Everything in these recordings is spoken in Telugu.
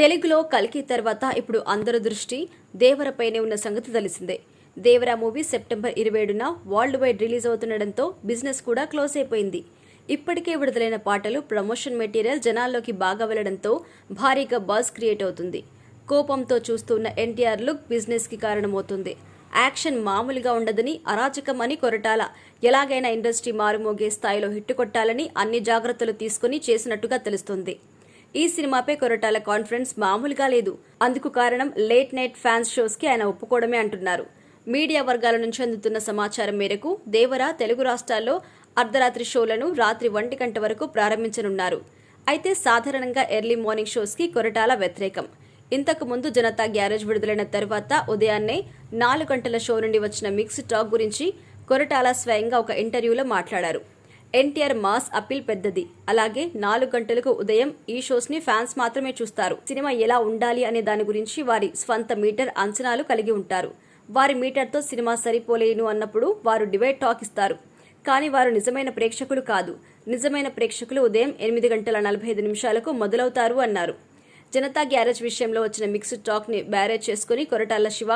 తెలుగులో కల్కి తర్వాత ఇప్పుడు అందరి దృష్టి దేవరపైనే ఉన్న సంగతి తెలిసిందే. దేవర మూవీ సెప్టెంబర్ 27న వరల్డ్ వైడ్ రిలీజ్ అవుతుండటంతో బిజినెస్ కూడా క్లోజ్ అయిపోయింది. ఇప్పటికే విడుదలైన పాటలు, ప్రమోషన్ మెటీరియల్ జనాల్లోకి బాగా వెళ్లడంతో భారీగా బజ్ క్రియేట్ అవుతుంది. కోపంతో చూస్తున్న ఎన్టీఆర్ లుక్ బిజినెస్ కి కారణమవుతుంది. యాక్షన్ మామూలుగా ఉండదని, అరాచకమని కొరటాల ఎలాగైనా ఇండస్ట్రీ మారుమోగే స్థాయిలో హిట్ కొట్టాలని అన్ని జాగ్రత్తలు తీసుకుని చేసినట్టుగా తెలుస్తుంది. ఈ సినిమాపై కొరటాల కాన్ఫిడెన్స్ మామూలుగా లేదు. అందుకు కారణం లేట్ నైట్ ఫ్యాన్స్ షోస్ కి ఆయన ఒప్పుకోవడమే అంటున్నారు. మీడియా వర్గాల నుంచి అందుతున్న సమాచారం మేరకు దేవర తెలుగు రాష్ట్రాల్లో అర్ధరాత్రి షోలను రాత్రి 1 గంట వరకు ప్రారంభించనున్నారు. అయితే సాధారణంగా ఎర్లీ మార్నింగ్ షోస్ కి కొరటాల వ్యతిరేకం. ఇంతకు ముందు జనతా గ్యారేజ్ విడుదలైన తర్వాత ఉదయాన్నే 4 గంటల షో నుండి వచ్చిన మిక్స్ టాక్ గురించి కొరటాల స్వయంగా ఒక ఇంటర్వ్యూలో మాట్లాడారు. ఎన్టీఆర్ మాస్ అప్పీల్ పెద్దది. అలాగే 4 గంటలకు ఉదయం ఈ షోస్ ని ఫ్యాన్స్ మాత్రమే చూస్తారు. సినిమా ఎలా ఉండాలి అనే దాని గురించి వారి స్వంత మీటర్ అంచనాలు కలిగి ఉంటారు. వారి మీటర్తో సినిమా సరిపోలేను అన్నప్పుడు వారు డివైడ్ టాక్ ఇస్తారు. కానీ వారు నిజమైన ప్రేక్షకులు కాదు. నిజమైన ప్రేక్షకులు ఉదయం 8:45 మొదలవుతారు అన్నారు. జనతా గ్యారేజ్ విషయంలో వచ్చిన మిక్స్డ్ టాక్ ని బ్యారేజ్ చేసుకుని కొరటాల శివ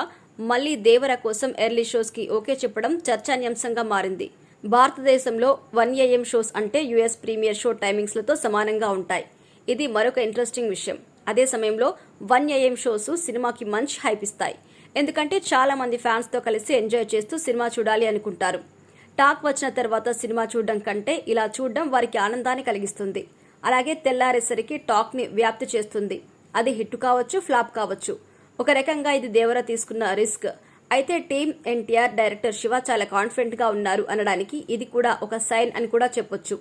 మళ్లీ దేవర కోసం ఎర్లీ షోస్ కి ఓకే చెప్పడం చర్చానీయాంశంగా మారింది. భారతదేశంలో 1 AM షోస్ అంటే US ప్రీమియర్ షో టైమింగ్స్ లతో సమానంగా ఉంటాయి. ఇది మరొక ఇంట్రెస్టింగ్ విషయం. అదే సమయంలో 1 AM షోస్ సినిమాకి మంచి హైప్ ఇస్తాయి. ఎందుకంటే చాలా మంది ఫ్యాన్స్ తో కలిసి ఎంజాయ్ చేస్తూ సినిమా చూడాలి అనుకుంటారు. టాక్ వచ్చిన తర్వాత సినిమా చూడడం కంటే ఇలా చూడడం వారికి ఆనందాన్ని కలిగిస్తుంది. అలాగే తెల్లారేసరికి టాక్ ని వ్యాప్తి చేస్తుంది. అది హిట్ కావచ్చు, ఫ్లాప్ కావచ్చు. ఒక రకంగా ఇది దేవర తీసుకున్న రిస్క్. అయితే టీమ్ ఎన్టీఆర్, డైరెక్టర్ శివ చాలా కాన్ఫిడెంట్ గా ఉన్నారు అనడానికి ఇది కూడా ఒక సైన్ అని కూడా చెప్పొచ్చు.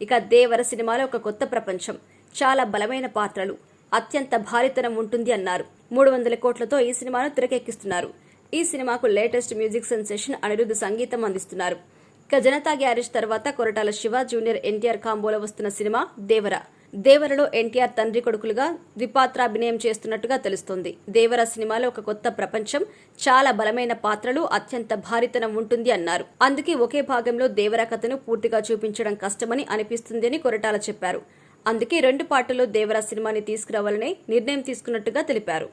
ఇక దేవర సినిమాలో ఒక కొత్త ప్రపంచం, చాలా బలమైన పాత్రలు, అత్యంత భారీతనం ఉంటుంది అన్నారు. 300 కోట్లతో ఈ సినిమాను తెరకెక్కిస్తున్నారు. ఈ సినిమాకు లేటెస్ట్ మ్యూజిక్ సెన్సేషన్ అనిరుద్ధ్ సంగీతం అందిస్తున్నారు. ఇక జనతా గ్యారేజ్ తర్వాత కొరటాల శివ జూనియర్ ఎన్టీఆర్ కాంబోలో వస్తున్న సినిమా దేవర. దేవరలో ఎన్టీఆర్ తండ్రి కొడుకులుగా ద్విపాత్రాభినయం చేస్తున్నట్టుగా తెలుస్తోంది. దేవర సినిమాలో ఒక కొత్త ప్రపంచం, చాలా బలమైన పాత్రలు, అత్యంత భారీతనం ఉంటుంది అన్నారు. అందుకే ఒకే భాగంలో దేవర కథను పూర్తిగా చూపించడం కష్టమని అనిపిస్తుంది అని కొరటాల చెప్పారు. అందుకే 2 పార్టుల్లో దేవర సినిమాని తీసుకురావాలనే నిర్ణయం తీసుకున్నట్టుగా తెలిపారు.